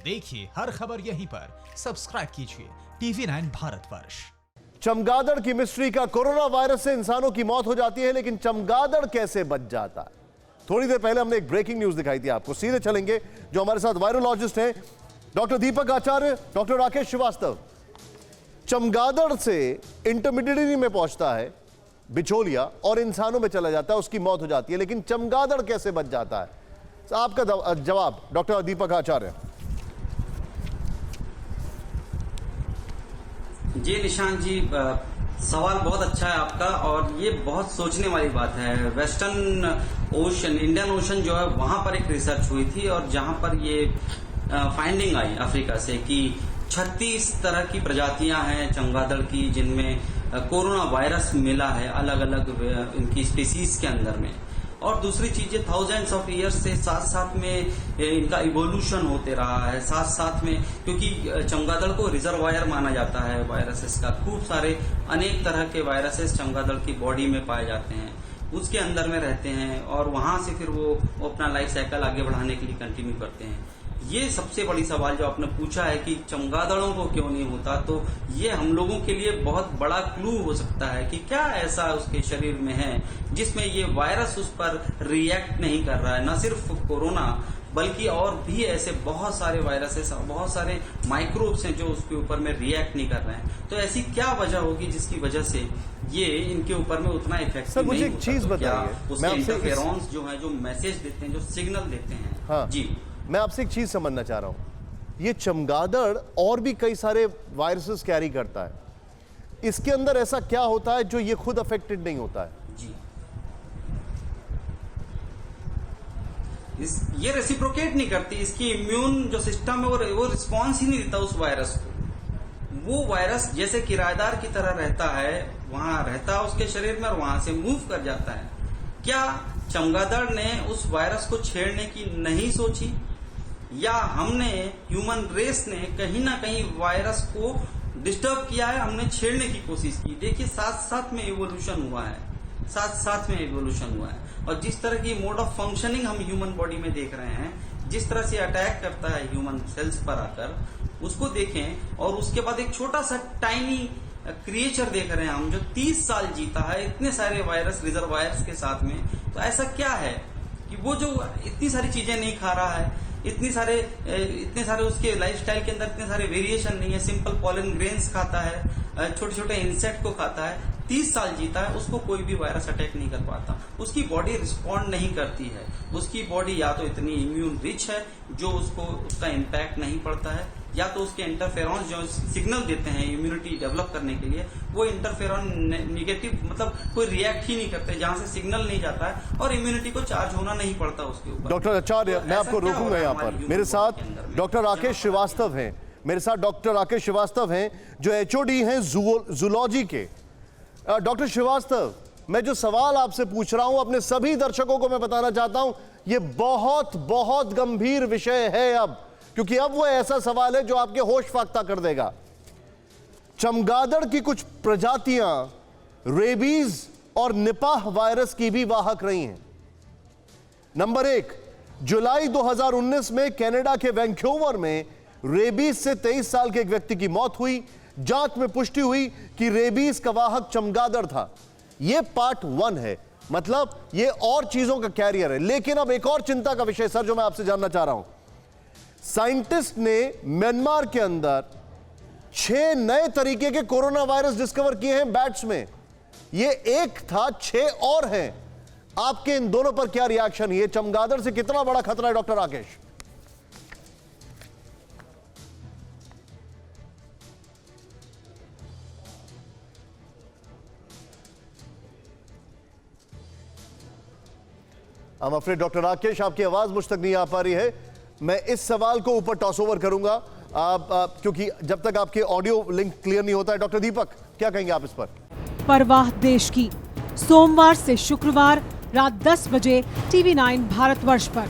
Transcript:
देखिए हर खबर यहीं पर, सब्सक्राइब कीजिए TV9 भारतवर्ष। चमगादड़ की मिस्ट्री का कोरोना वायरस से इंसानों की मौत हो जाती है, लेकिन चमगादड़ कैसे बच जाता है? थोड़ी देर पहले हमने एक ब्रेकिंग न्यूज दिखाई थी आपको। सीधे चलेंगे जो हमारे साथ वायरोलॉजिस्ट हैं, डॉक्टर दीपक आचार्य, डॉक्टर राकेश श्रीवास्तव। चमगादड़ से इंटरमीडिएटरी में पहुंचता है बिचौलिया और इंसानों में चला जाता है, उसकी मौत हो जाती है, लेकिन चमगादड़ कैसे बच जाता है? आपका जवाब डॉक्टर दीपक आचार्य। जी निशांत जी, सवाल बहुत अच्छा है आपका और ये बहुत सोचने वाली बात है। वेस्टर्न ओशन, इंडियन ओशन जो है वहां पर एक रिसर्च हुई थी और जहां पर ये फाइंडिंग आई अफ्रीका से कि 36 तरह की प्रजातियां हैं चमगादड़ की जिनमें कोरोना वायरस मिला है अलग अलग इनकी स्पीसीज के अंदर में। और दूसरी चीज ये थाउजेंड्स ऑफ ईयर्स से साथ साथ में इनका इवोल्यूशन होते रहा है साथ साथ में, क्योंकि चमगादड़ को रिजर्वायर माना जाता है वायरसेस का। खूब सारे अनेक तरह के वायरसेस चमगादड़ की बॉडी में पाए जाते हैं, उसके अंदर में रहते हैं और वहां से फिर वो अपना लाइफ साइकिल आगे बढ़ाने के लिए कंटिन्यू करते हैं। ये सबसे बड़ी सवाल जो आपने पूछा है कि चमगादड़ों को क्यों नहीं होता, तो ये हम लोगों के लिए बहुत बड़ा क्लू हो सकता है कि क्या ऐसा उसके शरीर में है जिसमें ये वायरस उस पर रिएक्ट नहीं कर रहा है। न सिर्फ कोरोना बल्कि और भी ऐसे बहुत सारे वायरसेस, बहुत सारे माइक्रोब्स हैं जो उसके ऊपर में रिएक्ट नहीं कर रहे हैं। तो ऐसी क्या वजह होगी जिसकी वजह से ये इनके ऊपर में उतना इफेक्टिव नहीं होता? मुझे एक चीज बताइए, उसके इंटरफेरेंस जो है, जो मैसेज देते हैं, जो सिग्नल देते हैं। हाँ, जी मैं आपसे एक चीज समझना चाह रहा हूं। ये चमगादड़ और भी कई सारे वायरसेस कैरी करता है, इसके अंदर ऐसा क्या होता है जो ये खुद अफेक्टेड नहीं होता है? जी, ये रेसिप्रोकेट नहीं करती, इसकी इम्यून जो सिस्टम है वो रिस्पॉन्स ही नहीं देता उस वायरस को। वो वायरस जैसे किराएदार की तरह रहता है, वहां रहता है उसके शरीर में और वहां से मूव कर जाता है। क्या चमगादड़ ने उस वायरस को छेड़ने की नहीं सोची, या हमने ह्यूमन रेस ने कहीं ना कहीं वायरस को डिस्टर्ब किया है, हमने छेड़ने की कोशिश की? देखिए साथ साथ में इवोल्यूशन हुआ है, साथ साथ में इवोल्यूशन हुआ है। और जिस तरह की मोड ऑफ फंक्शनिंग हम ह्यूमन बॉडी में देख रहे हैं, जिस तरह से अटैक करता है ह्यूमन सेल्स पर आकर, उसको देखें। और उसके बाद एक छोटा सा टाइनी क्रिएचर देख रहे हैं हम जो 30 साल जीता है इतने सारे वायरस रिजर्वायर्स के साथ में। तो ऐसा क्या है कि वो जो इतनी सारी चीजें नहीं खा रहा है, इतने सारे उसके लाइफस्टाइल के अंदर इतने सारे वेरिएशन नहीं है, सिंपल पॉलन ग्रेन्स खाता है, छोटे छोटे इंसेक्ट को खाता है, 30 साल जीता है, उसको कोई भी वायरस अटैक नहीं कर पाता, उसकी बॉडी रिस्पॉन्ड नहीं करती है। उसकी बॉडी या तो इतनी इम्यून रिच है जो उसको उसका इम्पैक्ट नहीं पड़ता है, या तो उसके इंटरफेरॉन्स जो सिग्नल देते हैं इम्यूनिटी डेवलप करने के लिए, वो इंटरफेरॉन नेगेटिव, मतलब कोई रिएक्ट ही नहीं करते, जहां से सिग्नल नहीं जाता है और इम्यूनिटी को चार्ज होना नहीं पड़ता उसके ऊपर। डॉक्टर आचार्य, मैं आपको रोकूंगा यहाँ पर। मेरे साथ डॉक्टर राकेश श्रीवास्तव हैं, मेरे साथ डॉक्टर राकेश श्रीवास्तव हैं जो HOD हैं जूलॉजी के। डॉक्टर श्रीवास्तव, मैं जो सवाल आपसे पूछ रहा हूं अपने सभी दर्शकों को मैं बताना चाहता हूं, ये बहुत बहुत गंभीर विषय है अब, क्योंकि अब वो ऐसा सवाल है जो आपके होश फाख्ता कर देगा। चमगादड़ की कुछ प्रजातियां रेबीज और निपाह वायरस की भी वाहक रही हैं। नंबर 1, जुलाई 2019 में कनाडा के वैंकूवर में रेबीज से 23 साल के एक व्यक्ति की मौत हुई। जांच में पुष्टि हुई कि रेबीज का वाहक चमगादड़ था। यह पार्ट 1 है, मतलब यह और चीजों का कैरियर है। लेकिन अब एक और चिंता का विषय सर जो मैं आपसे जानना चाह रहा हूं, साइंटिस्ट ने म्यांमार के अंदर 6 नए तरीके के कोरोना वायरस डिस्कवर किए हैं बैट्स में। यह एक था, 6 और हैं। आपके इन दोनों पर क्या रिएक्शन है? चमगादड़ से कितना बड़ा खतरा है doctor Rakesh? I'm afraid doctor Rakesh आपकी आवाज मुझ तक नहीं आ पा रही है। मैं इस सवाल को ऊपर टॉस ओवर करूंगा क्योंकि जब तक आपके ऑडियो लिंक क्लियर नहीं होता है। डॉक्टर दीपक, क्या कहेंगे आप इस पर? परवाह देश की, सोमवार से शुक्रवार रात 10 बजे TV9 भारतवर्ष पर।